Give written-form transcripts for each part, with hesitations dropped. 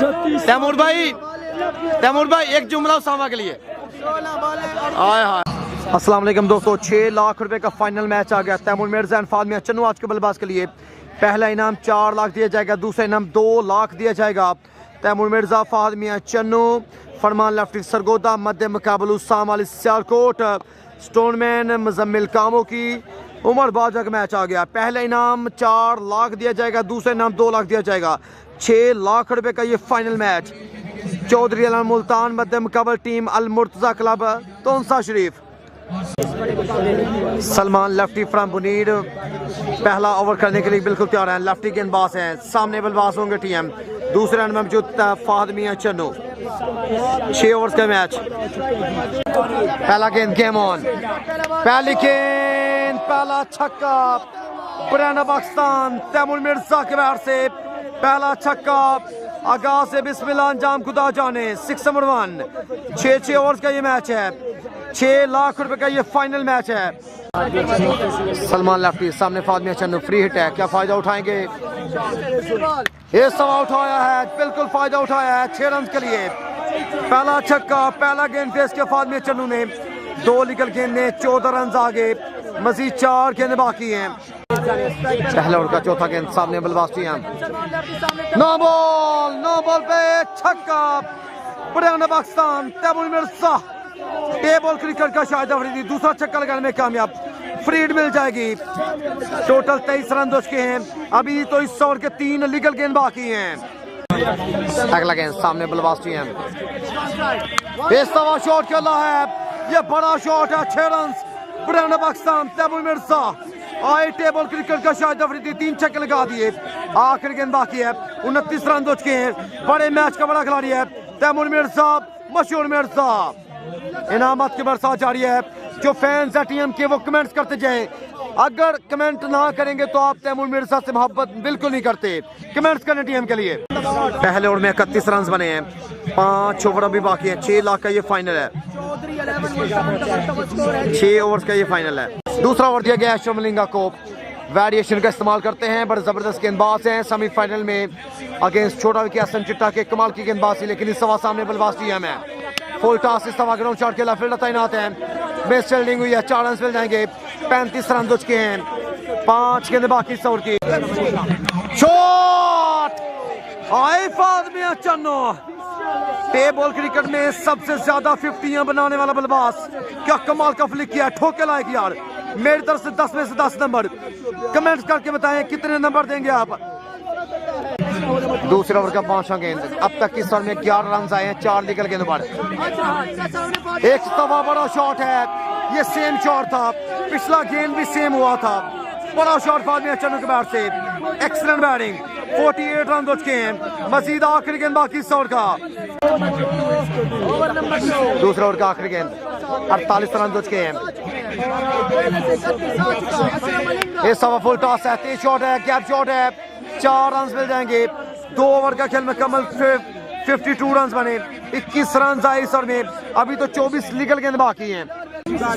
तैमूर भाई एक जुमला उसामा के लिए। हाय हाय। अस्सलाम वालेकुम दोस्तों, 6 लाख रुपए का फाइनल मैच आ गया। तैमूर मिर्जा एंड फादमिया चन्नू आज के बल्लेबाज के लिए पहला इनाम 4 लाख दिया जाएगा, दूसरा इनाम 2 लाख दिया जाएगा। तैमूर मिर्जा, फादमिया चन्नू, फरमान लेफ्टी सरगोदा, मध्य मुकाबल उसाम अली सियालकोट, स्टोनमैन मुजम्मिल कामों की, उमर बाजा का मैच आ गया। पहला इनाम 4 लाख दिया जाएगा, दूसरा इनाम 2 लाख दिया जाएगा। 6 लाख रुपए का ये फाइनल मैच। चौधरी अल मुल्तान, मध्य मुकाबल team Al Murtaza club Taunsa Sharif. Salman lefty from बुनीड पहला ओवर करने के लिए बिल्कुल तैयार है। लेफ्टी गेंदबाज हैं, सामने बल्लेबाज होंगे टीम। दूसरे रन में मौजूद फादमिया चन्नू। 6 ओवर का मैच। पहला गेंद, गेम ऑन, पहली गेंद, पहला छक्का पुराना पाकिस्तान। तैमूर मिर्जा के बैट से पहला छक्का, आगाज से बिस्मिल्लाह, अंजाम खुदा जाने। 6 नंबर 1। 6 ओवर का ये मैच है। 6 लाख रुपए का ये फाइनल मैच है। सलमान लेफ्टी, सामने फादमिया चन्नू, फ्री हिट है, क्या फायदा उठाएंगे? ये सवा उठाया है, बिल्कुल फायदा उठाया है। 6 रन के लिए पहला छक्का, पहला गेंद फेस के फादमिया चन्नू ने। 2 लीगल गेंद ने 14 रन आगे, मजीद 4 गेंद बाकी हैं। पहला ओवर का चौथा गेंद, सामने बल्लेबाज टीम। नो बॉल पे छक्का पुराना पाकिस्तान। तैमूर मिर्जा टेबल क्रिकेट का शाहिद अफरीदी दूसरा छक्का लगाने में कामयाब, फ्रीड मिल जाएगी। टोटल 23 रन हो चुके हैं। अभी तो इस ओवर के 3 लीगल गेंद बाकी हैं। अगला गेंद, सामने बल्लेबाज टीम। इस दफा शॉट खेला है, ये बड़ा शॉट है। 6 रन पुराना पाकिस्तान। तैमूर मिर्जा आए टेबल क्रिकेट का शाहिद अफरीदी 3 छक्के लगा दिए। आखिरी गेंद बाकी है। 29 रन हो चुके हैं। बड़े मैच का बड़ा खिलाड़ी है तैमूर मिर्जा, मशहूर मिर्जा। इनामत की बरसात जारी है। जो फैंस है टीम के वो कमेंट्स करते जाएं। अगर कमेंट ना करेंगे तो आप तैमूर मिर्जा से मोहब्बत बिल्कुल नहीं करते। कमेंट्स करने टीम के लिए। पहले ओवर में 31 रन बने हैं। 5 ओवर अभी बाकी हैं। 6 लाख का ये फाइनल है। 6 ओवर का ये फाइनल है। दूसरा ओवर दिया गया है शर्मलिंगा को। वेरिएशन का इस्तेमाल करते हैं, बड़े जबरदस्त गेंदबाज हैं। सेमीफाइनल में अगेंस्ट छोटा विकेट हसन चिट्टा के कमाल की गेंदबाजी, लेकिन इस दफा सामने बल्लेबाज टीम है। फुल टॉस इस दफा ग्राउंड शॉट के लिए फील्डर तैनात है। बेस्ट फील्डिंग हुई है, 4 रन मिल जाएंगे। 35 रन हो चुके हैं। 5 गेंद बाकी इस ओवर की। शॉट आए फादमिया चन्नू। टेबल क्रिकेट में सबसे ज्यादा 50 बनाने वाला बल्लेबाज। क्या कमाल का फ्लिक किया, ठोके लायक यार। मेरी तरफ से 10 में से 10 नंबर। कमेंट्स करके बताएं कितने नंबर देंगे आप। दूसरे ओवर का 5वां गेंद। अब तक इस ओवर में 11 रन आए हैं, 4 लीगल गेंद पर। एक दफा बड़ा शॉट है, ये सेम शॉट था, पिछला गेंद भी सेम हुआ था। बड़ा शॉट फादमिया चन्नू के बैट से। Excellent batting. 48 रन हो चुके हैं। मजीद आखिरी गेंद बाकी इस ओवर का। दूसरा ओवर का आखिरी गेंद। 48 रन हो चुके हैं। इस दफा फुल टॉस है, तेज शॉट है, गैप शॉट है। 4 रन मिल जाएंगे। 2 ओवर का खेल मुकम्मल। 52 रन बने। 21 रन आए इस ओवर में। अभी तो 24 लीगल गेंद बाकी हैं।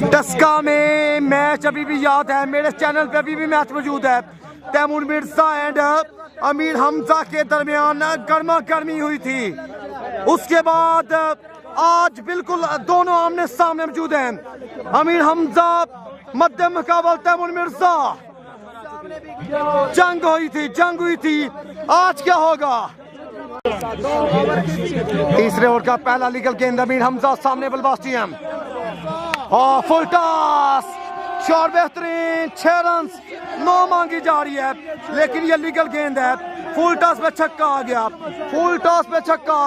डस्का में मैच अभी भी याद है, मेरे चैनल पे अभी भी मैच मौजूद है। तैमूर मिर्जा एंड अमीर हमजा के दरमियान गर्मा गर्मी हुई थी। उसके बाद आज बिल्कुल दोनों आमने सामने मौजूद हैं। अमीर हमजा मध्य मुकाबल तैमूर मिर्जा। जंग हुई थी। आज क्या होगा? तीसरे ओवर का पहला लीगल गेंद। अमीर हमजा, सामने बल्लेबाज टीम। फुल टॉस, शॉट बेहतरीन। 6 रन 9 मांगी जा रही है, लेकिन ये लीगल गेंद है। फुल टॉस पे छक्का आ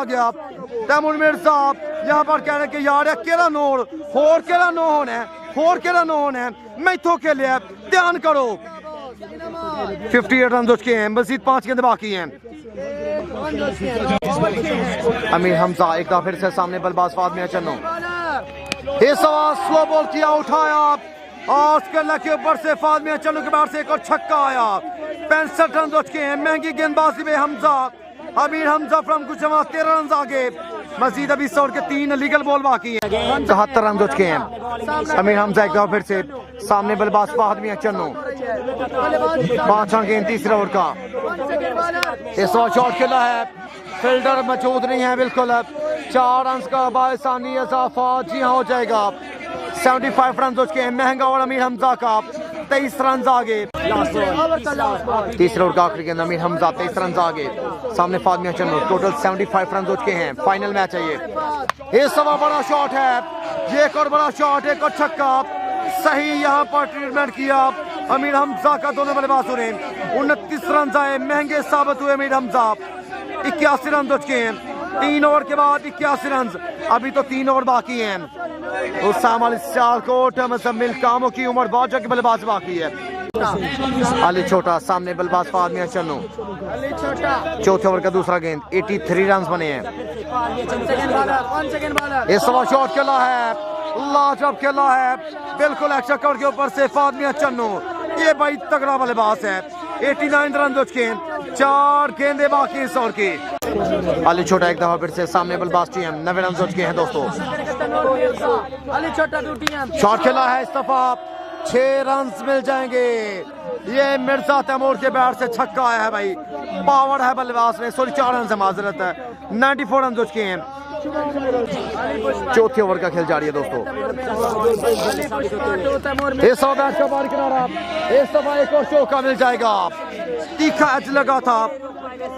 गया। तैमूर मिर्जा यहाँ पर कह रहे कि यार केड़ा नोड़ होर केड़ा नोन है मैं तो के लिए ध्यान करो। 58 रन हो चुके हैं। मजीद 5 गेंद बाकी हैं। अमीर हमजा एक बार फिर से सामने बल्लेबाज फादमिया चन्नू। इस सवाल स्लो बॉल किया, उठाया और उसके अल्लाह के ऊपर से फादमिया चन्नू के बाहर से एक और छक्का आया। 65 रन हो चुके हैं। महंगी गेंदबाजी में हमजा, अमीर हमजा फ्रॉम गुजरात 13 रन आगे। मजीद अभी 100 के 3 लीगल बॉल बाकी हैं। 74 रन हो चुके हैं। अमीर हमजा एक बार फिर से सामने बल्लेबाज फादमिया चन्नू। 5वां गेंद तीसरे ओवर का। इस बार शॉट खेला है, फील्डर मौजूद नहीं है बिल्कुल। 4 रन का बासानी इजाफा जी हाँ हो जाएगा। 75 रन हो चुके हैं। महंगा और अमीर हमजा का 23 रन आगे। तीसरे ओवर का आखिरी गेंद अमीर हमजा 23 रन आगे। सामने फादमिया चन्नू टोटल 75 रन हो चुके हैं। फाइनल मैच है ये सवा बड़ा शॉट है। ये एक और बड़ा शॉट, एक और छक्का सही यहाँ पर ट्रीटमेंट किया अमीर हमजा का। दोनों बल्लेबाजों ने 29 रन आए। महंगे साबित हुए अमीर हमजा। 81 रन हो चुके हैं। 3 ओवर के बाद 81 रन। अभी तो 3 ओवर बाकी हैं। उसामा अली सियालकोट मुजम्मिल कामों की उमर बाजा की बल्लेबाज बाकी है। अली छोटा सामने बल्लेबाज फादमिया चन्नू। चौथे ओवर का दूसरा गेंद। 83 रन बने हैं। इस सवा शॉट खेला है, लाजवाब खेला है बिल्कुल एक्स्ट्रा कवर के ऊपर से फादमिया चन्नू। ये भाई तगड़ा बल्लेबाज है। 89 रन हो चुके हैं। 4 गेंदे बाकी इस ओवर की। अली छोटा एक दफा फिर से सामने बल्लेबाज टीम 90 रन हो चुके हैं दोस्तों। शॉट खेला है इस दफा 6 रन मिल जाएंगे। ये मिर्जा तैमूर के बैट से छक्का आया है भाई। पावर है बल्लेबाज में। 4 रन से माजरत है। 94 रन हो चुके हैं। चौथे ओवर का खेल जारी है दोस्तों। इस बैट का बाहर किनारा। इस दफा एक और चौका मिल जाएगा। तीखा एज लगा था।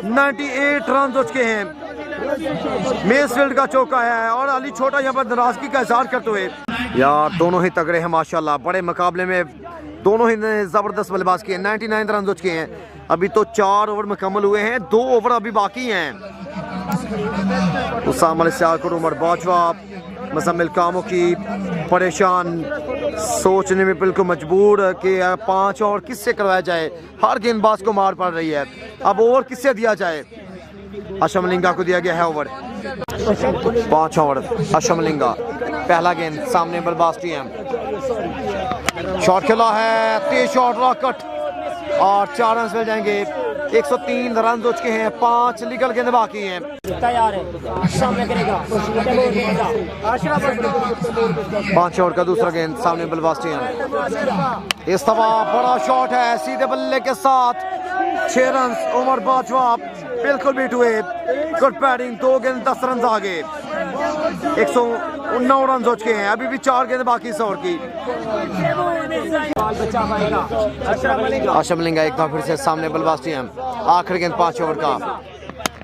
98 रन हो चुके हैं। मेसफील्ड का चौका है और अली छोटा यहाँ पर नाराजगी का इजहार करते हुए। यार दोनों ही तगड़े हैं माशाल्लाह। बड़े मुकाबले में दोनों ही ने जबरदस्त बल्लेबाज किए। 99 रन हो चुके हैं। अभी तो 4 ओवर मुकम्मल हुए हैं। 2 ओवर अभी बाकी हैं। उसामा अली सियालकोट उमर बाजवा मुजम्मिल कामों की परेशान, सोचने में बिल्कुल मजबूर कि 5 ओवर किससे करवाया जाए। हर गेंदबाज को मार पड़ रही है। अब ओवर किससे दिया जाए। अशमलिंगा को दिया गया है ओवर। 5 ओवर अशमलिंगा। पहला गेंद सामने बल्लेबाज टीम। शॉट खेला है, तेज शॉट रॉकेट और 4 रन मिल जाएंगे। 103 रन हो चुके हैं। 5 लीगल गेंद बाकी हैं। तैयार है, सामने करेगा 5 ओवर का दूसरा गेंद सामने बल्लेबाज टीम। इस दफा बड़ा शॉट है सीधे बल्ले के साथ। 6 रन उमर बाजवा बिल्कुल बीट हुए। Good batting. 2 गेंद 10 रन आगे। 109 रन हो चुके हैं। अभी भी 4 गेंद बाकी इस ओवर की। अशमलिंगा एक बार फिर से सामने बल्लेबाज टीम। आखिरी गेंद 5 ओवर का।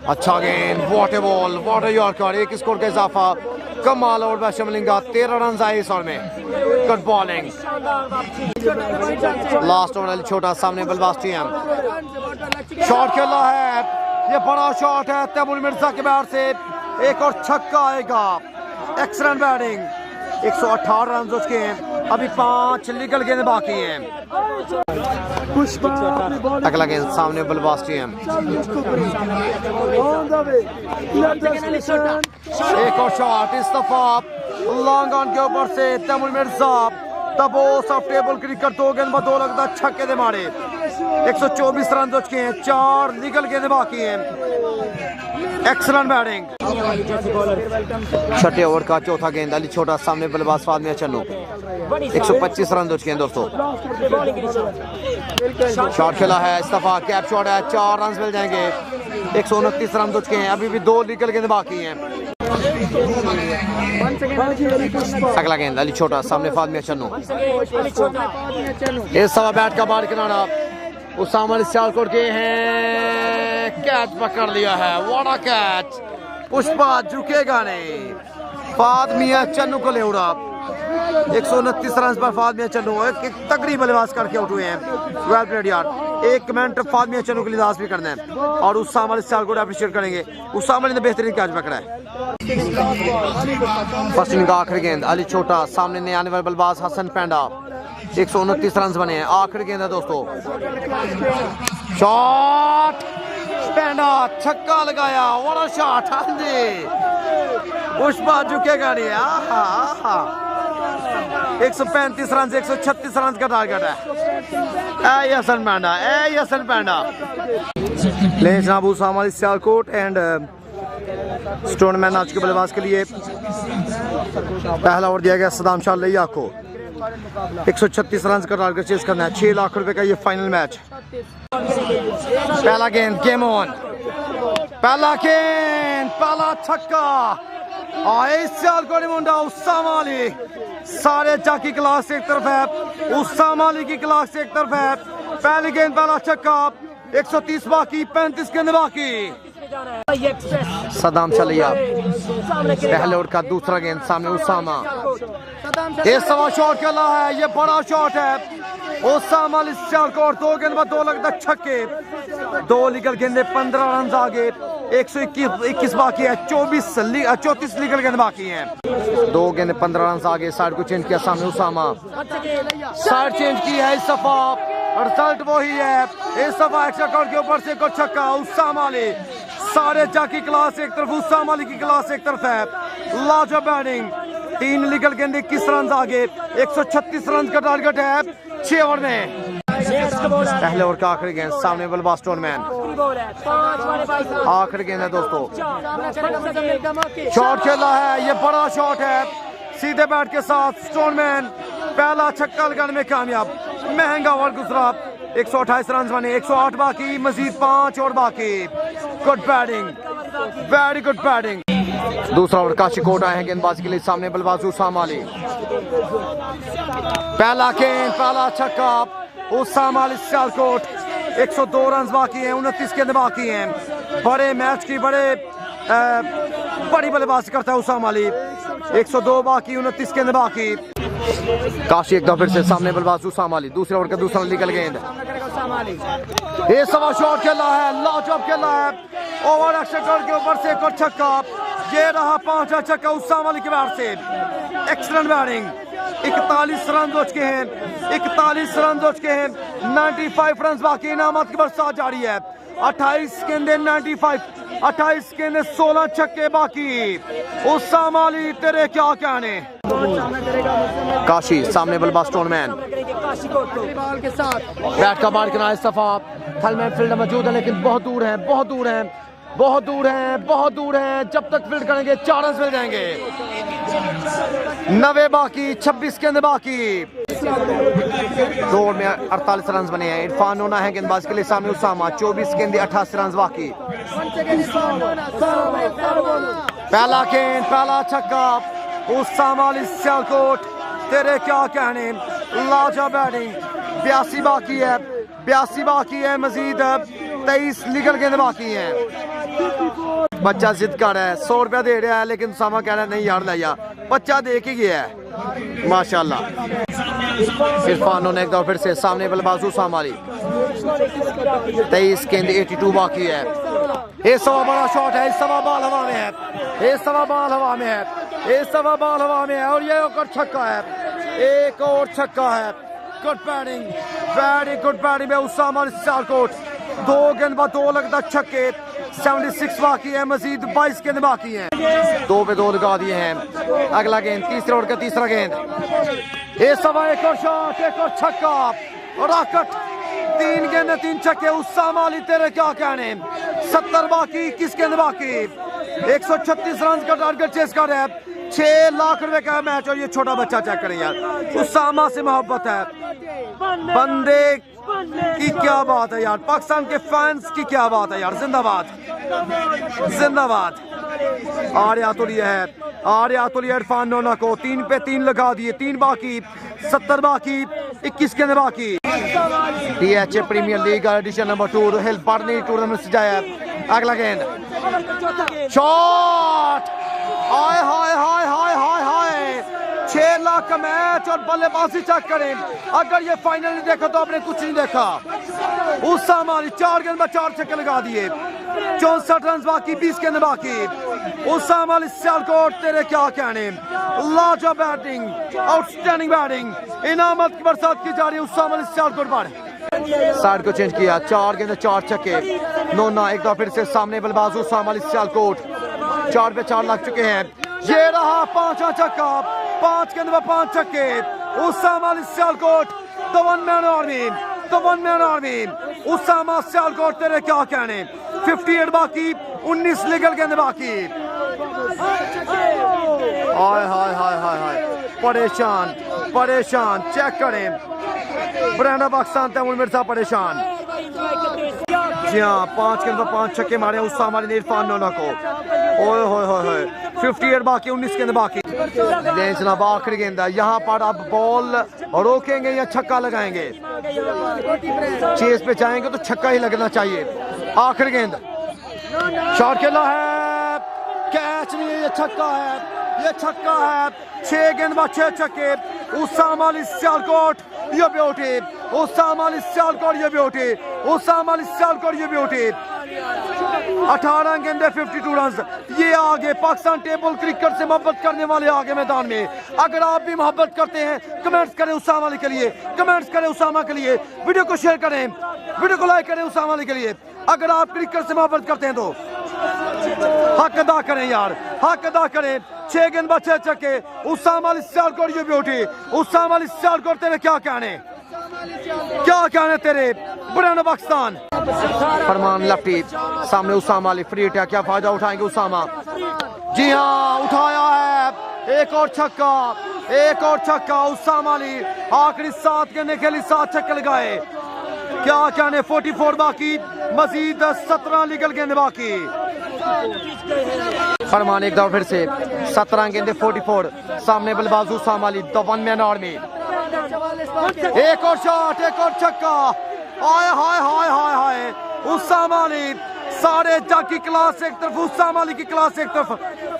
अच्छा गेंद, water ball, water yorker. 1 score का इजाफा। कमाल ओवर अशमलिंगा। 13 रन आए इस ओवर में। Good bowling. Last over Ali छोटा सामने बल्लेबाज टीम। शॉट खेला है, ये बड़ा शॉट है तैमूर मिर्जा के बैट से। एक और छक्का आएगा। Excellent batting. 118 रन हो चुके हैं। अभी 5 लीगल गेंद बाकी हैं। अगला गेंद सामने बल्लेबाज टीम। एक और शॉट इस दफा लॉन्ग ऑन के ऊपर से तैमूर मिर्जा। तबोस ऑफ टेबल क्रिकेट 2 गेंद बदो लगता छक्के दे मारे। 124 रन हो चुके हैं। 4 लीगल गेंद बाकी हैं। Excellent batting. छठे ओवर का चौथा गेंद अली छोटा सामने बल्लेबाज फादमिया चन्नू। 125 रन हो चुके हैं दोस्तों। शॉट खेला है इस दफा, कैप शॉट है। 4 रन मिल जाएंगे। 129 रन हो चुके हैं। अभी भी 2 लीगल गेंद बाकी हैं। अगला गेंद अली छोटा सामने फादमिया चन्नू। इस दफा बैट का बाहर किनारा। उसामा अली सियालकोट के हैं। कैच पकड़ लिया है। What a catch. पुष्पा झुकेगा नहीं। फादमिया चन्नू को ले उड़ा। 129 रन पर फादमिया चन्नू एक तगड़ी बल्लेबाज करके आउट हुए हैं। वेल प्लेड यार। 1 मिनट फादमिया चन्नू के लिए दास भी करना है और उसामा अली सियालकोट अप्रिशिएट करेंगे। उसामा अली ने बेहतरीन कैच पकड़ा है। फर्स्ट इनिंग का आखिरी गेंद अली छोटा सामने ने आने वाले बल्लेबाज हसन पेंडा। 129 रन बने हैं। आखिरी गेंद है दोस्तों। शॉट पेंडा छक्का लगाया। What a shot. हाँ जी, पुष्पा झुकेगा नहीं। 135 रन से 136 रन का टारगेट है। ए हसन पेंडा, ए हसन पेंडा। ले जनाब उसामा अली सियालकोट एंड स्टोनमैन आज के बल्लेबाज के लिए पहला ओवर दिया गया सदाम शाह लिया को। 136 रन का टारगेट चेस करना है। 6 लाख रुपए का ये फाइनल मैच। पहला गेंद गेम ऑन। पहला गेंद, पहला छक्का। मुंडा उसामा अली, सारे की क्लास एक तरफ है, उसामा अली की क्लास एक तरफ है। पहली गेंद, पहला छक्का। 130 बाकी, 35 गेंद बाकी। सदाम चलिया पहले ओवर का दूसरा गेंद, सामने उसामा। ये सवा शॉट खेला है, ये बड़ा शॉट है। उसामा अली सियालकोट, 2 गेंद में 2 लगता छक्के। 2 लीगल गेंदे, 15 रन आगे। 121 बाकी है, 34 लीगल गेंद बाकी हैं। 2 गेंद 15 रन आगे। साइड को चेंज किया, सामने उसामा। साइड चेंज की है इस दफा, रिजल्ट वही है। इस दफा एक्स्ट्रा कॉर्ड के ऊपर से कुछ छक्का। उसामा अली, सारे की क्लास एक तरफ, उसामा अली की क्लास एक तरफ है। लाजवाब बैटिंग। 3 लीगल गेंद, 21 रन आगे। 136 रन का टारगेट है 6 ओवर में। पहले ओवर का आखिरी गेंद, सामने बल्लेबाज स्टोनमैन। आखिरी गेंद है दोस्तों, शॉट खेला है, ये बड़ा शॉट है। सीधे बैट के साथ स्टोनमैन पहला छक्का लगाने में कामयाब। महंगा ओवर गुजरा। 128 रन बने, 108 बाकी, मजीद 5 और बाकी। Good batting, very good batting. दूसरा ओवर काशीकोट आए हैं गेंदबाजी के लिए, सामने बल्लेबाज उसामा अली। पहला गेंद, पहला छक्का। उसामा अली सियालकोट, 102 रन बाकी हैं, 29 गेंद बाकी हैं। बड़े मैच की बड़ी बल्लेबाजी करता है उसामा अली। 102 बाकी, 29 गेंद बाकी। काशी एक दफा फिर से सामने बल्लेबाज उसामा अली। दूसरे ओवर का दूसरा लीगल गेंद, ये सवा शॉट खेला है, लाजवाब खेला है। ओवर एक्स्ट्रा के ऊपर से एक और छक्का। ये रहा 5वां छक्का उसामा अली के बैट से। Excellent batting. 41 रन हो चुके हैं, 41 रन हो चुके हैं। 95 रन बाकी, इनामत की बरसात जारी है। 28 गेंदे 95, 28 गेंदे 16 छक्के बाकी। उसामा अली, तेरे क्या कहने। काशी सामने बल्लेबाज स्टोनमैन, बैट का बार किनारा इस दफा थलमैन फील्ड मौजूद है, लेकिन बहुत दूर है, बहुत दूर है, बहुत दूर है, बहुत दूर है। जब तक फील्ड करेंगे 4 रन मिल जाएंगे। 90 बाकी, 26 गेंद बाकी। 2 ओवर में 48 रन बने हैं। इरफान होना है गेंदबाज के लिए, सामने उसामा। 24 गेंदे, 88 रन बाकी। पहला गेंद, पहला छक्का। उसामा अली सियालकोट, तेरे क्या कहने। लाजवाब बैटिंग। 82 बाकी है, 82 बाकी है, मजीद 23 लीगल गेंद बाकी हैं। बच्चा जिद कर रहा है, 100 रुपया दे रहा है, लेकिन उसामा कह रहा है नहीं यार लिया। बच्चा दे के गया है, माशाल्लाह। इरफान ने एक दफा फिर से सामने बल्लेबाज उसामा अली। 23 गेंद, 82 बाकी है। इस सवा बड़ा शॉट है, इस सवा बॉल हवा में है, इस सवा बॉल हवा में है, इस सवा बॉल हवा में है। और ये एक और छक्का है, एक और छक्का है। Good batting, very good batting है उसामा अली सियालकोट। 2 गेंद बाद 2 लगता छक्के। 76 बाकी है, मजीद 22 गेंद बाकी हैं। 2 पे 2 लगा दिए हैं। अगला गेंद, तीसरे ओवर का तीसरा गेंद। इस सवा एक और शॉट, एक और छक्का। रॉकेट, 3 गेंद 3 छक्के। उसामा अली, तेरे क्या कहने। 70 बाकी, 21 गेंद बाकी। 136 रन का टारगेट चेस कर रहे हैं। 6 लाख रुपए का मैच। और ये छोटा बच्चा चेक करें यार, उसामा से मोहब्बत है बंदे की, क्या बात है यार। पाकिस्तान के फैंस की क्या बात है यार। जिंदाबाद, जिंदाबाद। आर्या तुलिया है, आर्या तुलिया इरफान नोना को 3 पे 3 लगा दिए। 3 बाकी, 70 बाकी, 21 गेंद बाकी। DHA premier league edition number 2 हिल बार्नी टूर्नामेंट सजाया। अगला गेंद, शॉट। हाय हाय हाय हाय हाय हाय। 6 लाख का मैच और बल्लेबाजी चेक करें। अगर ये फाइनल नहीं देखा तो आपने कुछ नहीं देखा। उसामा अली 4 गेंद में 4 छक्के लगा दिए। 64 रन बाकी, 20 गेंद बाकी। उसामा अली सियालकोट, तेरे क्या कहने। लाजवाब बैटिंग, आउटस्टैंडिंग बैटिंग। इनामत की बरसात की जा रही है उसामा अली सियालकोट पर। साइड को चेंज किया, 4 गेंद 4 छक्के। नोना एक बार फिर से सामने बल्लेबाज उसामा अली सियालकोट। 4 पे 4 लग चुके हैं। ये रहा 5वां छक्का। 5 गेंद में 5 छक्के। Usama Ali Sialkot, the one man army, the one man army. Usama Sialkot, तेरे क्या कहने। 58 बाकी, 19 लीगल गेंद बाकी। हाय हाय हाय हाय हाय, परेशान परेशान। चेक करें, ब्रांड पाकिस्तान तैमूर मिर्जा परेशान। जी हाँ, 5 गेंद पर 5 छक्के मारे उसामा अली ने इरफान नोना को। ओए होए होए होए, 58 बाकी, 19 गेंद बाकी। ले जनाब आखिरी गेंद है, यहाँ पर अब बॉल रोकेंगे या छक्का लगाएंगे? चेस पे जाएंगे तो छक्का ही लगना चाहिए। आखिरी गेंद, शॉट खेला है, कैच नहीं है, ये छक्का है, ये छक्का है। 6 गेंद बाद 6 छक्के। उसामा अली सियालकोट, ये भी उठी। उसामा अली सियालकोट, ये भी उठी। उसामा अली सियालकोट, ये भी उठी। 18 गेंदे 52 रन। ये आगे पाकिस्तान टेबल क्रिकेट से मोहब्बत करने वाले आगे मैदान में। अगर आप भी मोहब्बत करते हैं कमेंट्स करें उसामा अली के लिए, कमेंट्स करें उसामा के लिए, वीडियो को शेयर करें, वीडियो को लाइक करें उसामा अली के लिए। अगर आप क्रिकेट से मोहब्बत करते हैं तो हक अदा करें यार, हक अदा करें। 6 गेंद बाद 6 छक्के। उसामा अली सियालकोट, ये भी उठी। उसामा अली सियालकोट, तेरे क्या कहने, क्या कहने तेरे, ब्रांड पाकिस्तान। फरमान लेफ्टी, सामने उसामा अली, फ्री अटैक, क्या फायदा उठाएंगे उसामा? जी हाँ, उठाया है। एक और छक्का, एक और छक्का। उसामा अली आखिरी 7 गेंदें खेली, 7 छक्के लगाए। क्या कहने, 44 बाकी, मजीद 17 लीगल गेंद बाकी। फरमान एक दफा फिर से, 17 गेंदे 44। सामने बल्लेबाज Usama Ali, the one man army. एक और शॉट, एक और छक्का। हाय हाय हाय हाय हाय। उसामा अली सारे जग की क्लास एक तरफ, उसामा अली की क्लास एक तरफ।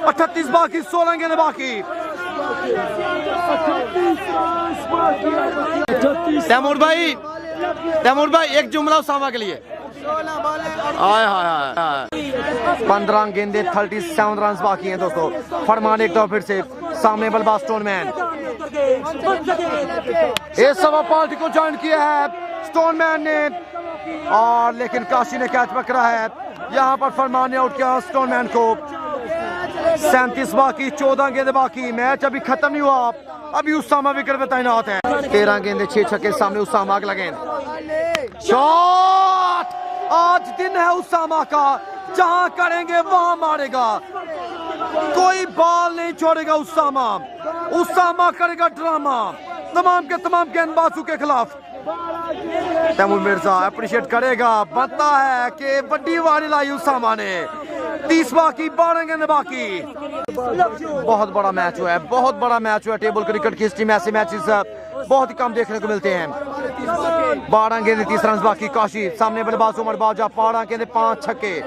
38 बाकी, 16 गेंद बाकी। तैमूर भाई, तैमूर भाई एक जुमला उसामा के लिए। हाय हाय हाय। 15 गेंदे 37 रन बाकी हैं दोस्तों। फरमान एक दफा फिर से, सामने बल्लेबाज स्टोनमैन। इस सवा पार्टी को ज्वाइन किया है स्टोनमैन ने, और लेकिन काशी ने कैच पकड़ा है। यहाँ पर फरमान ने आउट किया स्टोनमैन को। 37 बाकी, 14 गेंदे बाकी। मैच अभी खत्म नहीं हुआ, अभी उसामा विकेट पे तैनात है। 13 गेंदे 6 छक्के। सामने उसामा, अगला गेंद, शॉट। आज दिन है उसामा का, जहां करेंगे वहां मारेगा, कोई बॉल नहीं छोड़ेगा उसामा। उसामा करेगा ड्रामा तमाम के तमाम गेंदबाजों के खिलाफ। तैमूर मिर्जा अप्रिशिएट करेगा, बनता है कि बड़ी वारी लाई उसामा ने। 30 बाकी, 12 गेंद बाकी। बहुत बड़ा मैच हुआ है, बहुत बड़ा मैच हुआ है। टेबल क्रिकेट की हिस्ट्री में ऐसे मैचेस बहुत ही कम देखने को मिलते हैं। 12 गेंदे 30 रन बाकी। काशी, सामने बल्लेबाज उमर बाजा, 12 गेंदे 5 छक्के।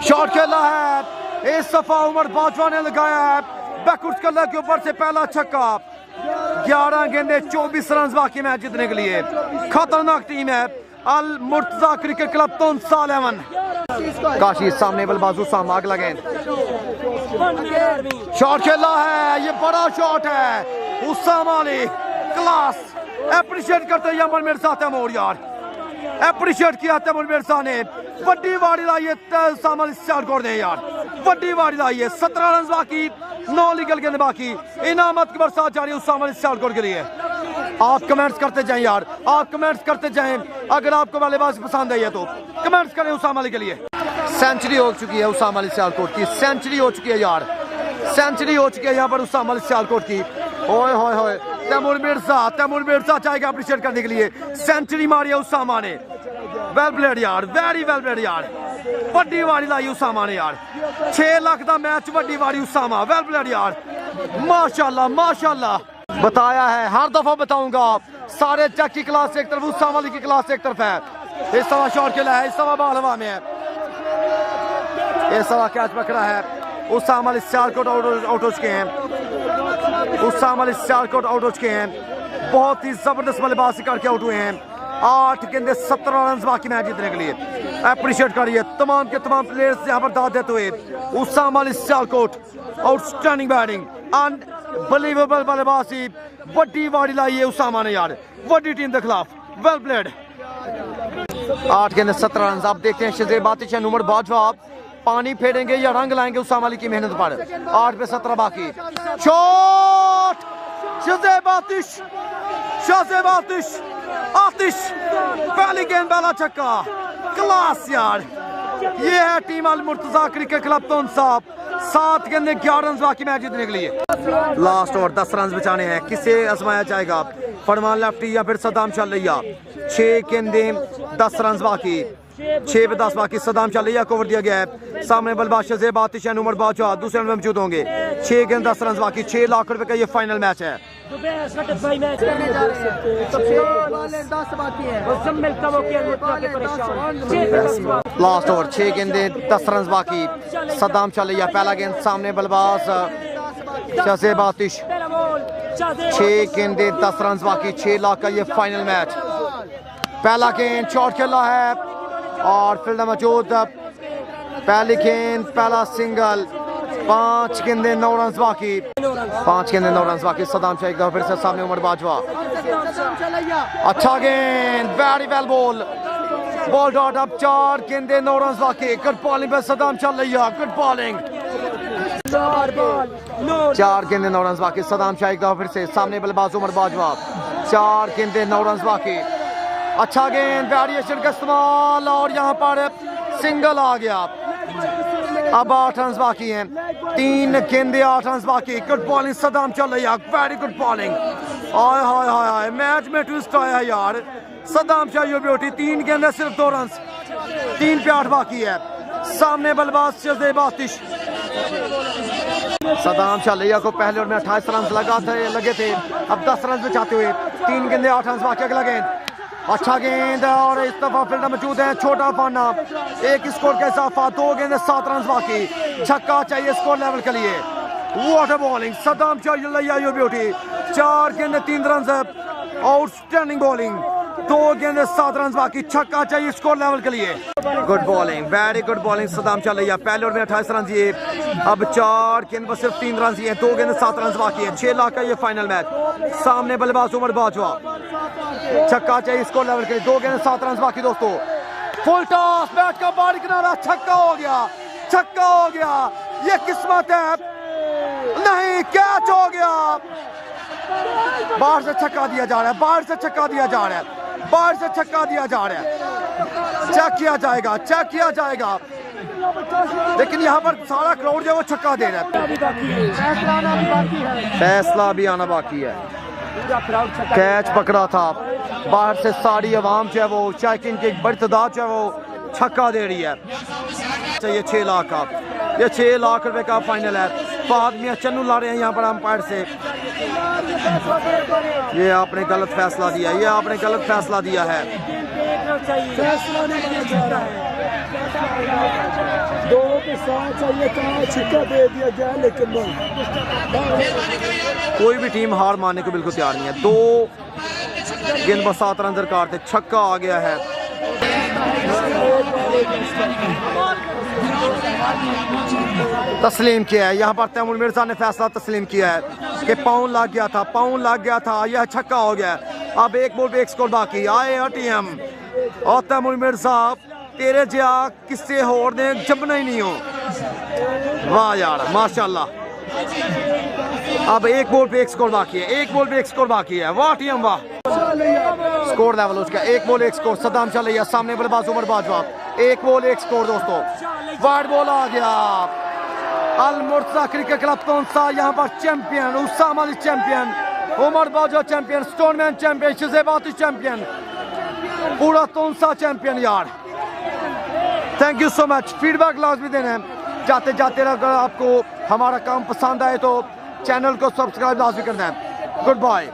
शॉट खेला है इस सफा, उमर बाजवा ने लगाया है बैकवर्ड कलर के ऊपर से पहला छक्का। 11 गेंदे 24 रन बाकी मैच जीतने के लिए। खतरनाक टीम है अल मुर्तजा क्रिकेट क्लब तुनसा 11। काशी, सामने बल्लेबाज उसामा, अगला गेंद, शॉट खेला है, ये बड़ा शॉट है। उसामा अली क्लास, अप्रिशिएट करते हैं यमन मिर्जा तैमूर यार, अप्रिशिएट किया तैमूर मिर्जा ने। बड़ी वारी लाई है उसामा अली सियालकोट ने यार, बड़ी वारी लाई है। 17 रन बाकी, 9 लीगल गेंद बाकी। इनामत की बरसात जारी है उसामा अली सियालकोट के लिए। आप कमेंट्स करते जाएं यार, आप कमेंट्स करते जाएं। अगर आपको बल्लेबाजी पसंद आई है तो कमेंट्स करें उसामा अली के लिए। सेंचुरी हो चुकी है उसामा अली सियालकोट की, सेंचुरी हो चुकी है यार, सेंचुरी हो चुकी है यहाँ पर उसामा अली सियालकोट की। ओए होए होए, तैमूर मिर्जा चाहेगा अप्रिशिएट करने के लिए। सेंचुरी मारी है उसामा ने, वेल प्लेड यार, वेरी वेल प्लेड यार। बड़ी वारी लाई उसामा ने यार, 6 लाख का मैच, बड़ी वारी उसामा, वेल प्लेड यार, माशाल्लाह माशाल्लाह। बताया है, हर दफा बताऊंगा, सारे जग की क्लास एक तरफ, उसामा अली की क्लास एक तरफ है। इस सवा शॉट खेला है, इस सवा बाल हवा में है, इस सवा कैच पकड़ा है। उसामा अली सियालकोट आउट हो चुके हैं, उसामा अली सियालकोट आउट हो चुके हैं। बहुत ही जबरदस्त बल्लेबाजी करके आउट हुए हैं। 8 गेंदे 17 रन बाकी मैच जीतने के लिए। अप्रिशिएट करिए तमाम के तमाम प्लेयर्स यहाँ पर दाद देते हुए। Usama Ali Sialkot, outstanding batting, unbelievable बल्लेबाजी, बड़ी वारी लाई है उसामा ने यार, बड़ी टीम के खिलाफ, वेल प्लेड। 8 गेंदे 17 रन। अब देखते हैं शज़े बातिश या उमर बाजवा पानी फेरेंगे या रंग लाएंगे उसामा अली की मेहनत पर। 8 पे 17 बाकी। शॉट, शज़े बातिश, शज़े बातिश, आतिश, पहली गेंद पहला छक्का, क्लास यार। ये है team Al Murtaza cricket club तुनसा। 7 गेंदे 11 रन बाकी मैच जीतने के लिए। लास्ट ओवर 10 रन बचाने हैं, किसे आजमाया जाएगा, फरमान लेफ्टी या फिर सद्दाम शालिया। 6 गेंदे 10 रन बाकी। 6 पे 10 बाकी सदाम शाह कवर दिया गया है। सामने बल्लेबाज शज़ेब आतिश एंड उमर बाजवा दूसरे रन में मौजूद होंगे। 6 गेंद 10 रन बाकी, 6 लाख रुपए का ये फाइनल मैच है। लास्ट ओवर, 6 गेंदे 10 रन बाकी, सदाम शाह पहला गेंद, सामने बल्लेबाज शज़ेब आतिश। 6 गेंदे 10 रन बाकी, 6 लाख का ये फाइनल मैच। पहला गेंद शॉट खेला है और फील्डर मौजूद, पहली गेंद पहला सिंगल। 5 गेंदे 9 रन बाकी, 5 गेंदे 9 रन बाकी। सदाम शाह एक फिर से सामने उमर बाजवा। अच्छा गेंद, वेरी वेल बॉल डॉट। अब 4 गेंदे 9 रन बाकी। गुड बॉलिंग पे सदाम शाह, गुड बॉलिंग। 4 गेंदे 9 रन बाकी, सदाम शाह एक फिर से सामने बल्लेबाज उमर बाजवा। 4 गेंदे 9 रन बाकी। अच्छा गेंद, वेरिएशन का इस्तेमाल और यहाँ पर सिंगल आ गया। अब 8 रन बाकी हैं, 3 गेंदे 8 रन बाकी। Good bowling Saddam Shah, very good bowling. हाय हाय हाय हाय, मैच में ट्विस्ट आया यार। सदाम शाह यो ब्यूटी, 3 गेंदे सिर्फ 2 रन, 3 पे 8 बाकी है। सामने बल्लेबाज शज़ेब आतिश। सदाम शाह को पहले ओवर में 28 रन लगे थे, अब 10 रन बचाते हुए 3 गेंदे 8 रन बाकी। अगला गेंद, अच्छा गेंद और इस दफा फील्डर मौजूद है छोटा फाना। 1 स्कोर का इजाफा, 2 गेंदे 7 रन बाकी। छक्का चाहिए स्कोर लेवल के लिए। What a bowling Saddam Shah, yo beauty. 4 गेंदे 3 रन, आउटस्टैंडिंग बॉलिंग। 2 गेंदे 7 रन बाकी, छक्का चाहिए स्कोर लेवल के लिए। Good bowling, very good bowling Saddam Shah. पहले ओवर में 28 रन दिए, अब 4 गेंद पर सिर्फ 3 रन दिए, 2 गेंदे 7 रन बाकी है। 6 लाख का ये फाइनल मैच। सामने बल्लेबाज उमर बाजवा। छक्का चाहिए स्कोर लेवल के लिए, 2 गेंद 7 रन बाकी। दोस्तों फुल टॉस, बैट का बाहरी किनारा, छक्का हो गया, छक्का हो गया। ये किस्मत है, नहीं कैच हो गया। बाहर से छक्का दिया जा रहा है, बाहर से छक्का दिया जा रहा है, बाहर से छक्का दिया जा रहा है। चेक किया जाएगा, चेक किया जाएगा, लेकिन यहाँ पर सारा क्राउड जो है वो छक्का दे रहा है। फैसला भी आना बाकी है। कैच पकड़ा था, बाहर से सारी आवाम जो है वो, चाहे इनकी बड़ी तादाद जो है वो छक्का दे रही है। ये 6 लाख का, ये 6 लाख रुपए का फाइनल है। फहद मियां चन्नू ला रहे हैं यहाँ पर अंपायर से। ये आपने गलत फैसला दिया, ये आपने गलत फैसला दिया है। दो के साथ चाहिए, कहाँ छिक्का दे दिया गया, लेकिन कोई भी टीम हार मानने को बिल्कुल तैयार नहीं है। 2 गेंद पर 7 रन दरकार थे, छक्का आ गया है। तस्लीम किया है यहाँ पर तैमूर मिर्जा ने फैसला तस्लीम किया है कि पाउंड लग गया था, पाउंड लग गया था, यह छक्का हो गया। अब 1 बॉल पे 1 स्कोर बाकी। आए टीम और तैमूर मिर्जा, तेरे जिया किससे होर ने जमना ही नहीं हो। वाह यार माशाल्लाह। अब 1 बॉल पे 1 स्कोर बाकी है, 1 बॉल पे 1 स्कोर बाकी है। वाह टीम वाह। स्कोर लेवल उसका 1 बॉल 1 स्कोर। सदाम शाह सामने बल्लेबाज उमर बाजवा। 1 बॉल 1 स्कोर दोस्तों। वाइड बॉल आ गया। अल मुर्तजा क्रिकेट क्लब तोंसा यहाँ पर champion, Usama Ali champion, Umar Bajwa champion, Stoneman champion, Shahzeb Atish champion, पूरा तोंसा चैंपियन यार। Thank you so much. Feedback लाजमी देना है। जाते जाते अगर आपको हमारा काम पसंद आए तो चैनल को सब्सक्राइब लाजमी करना है। Good bye.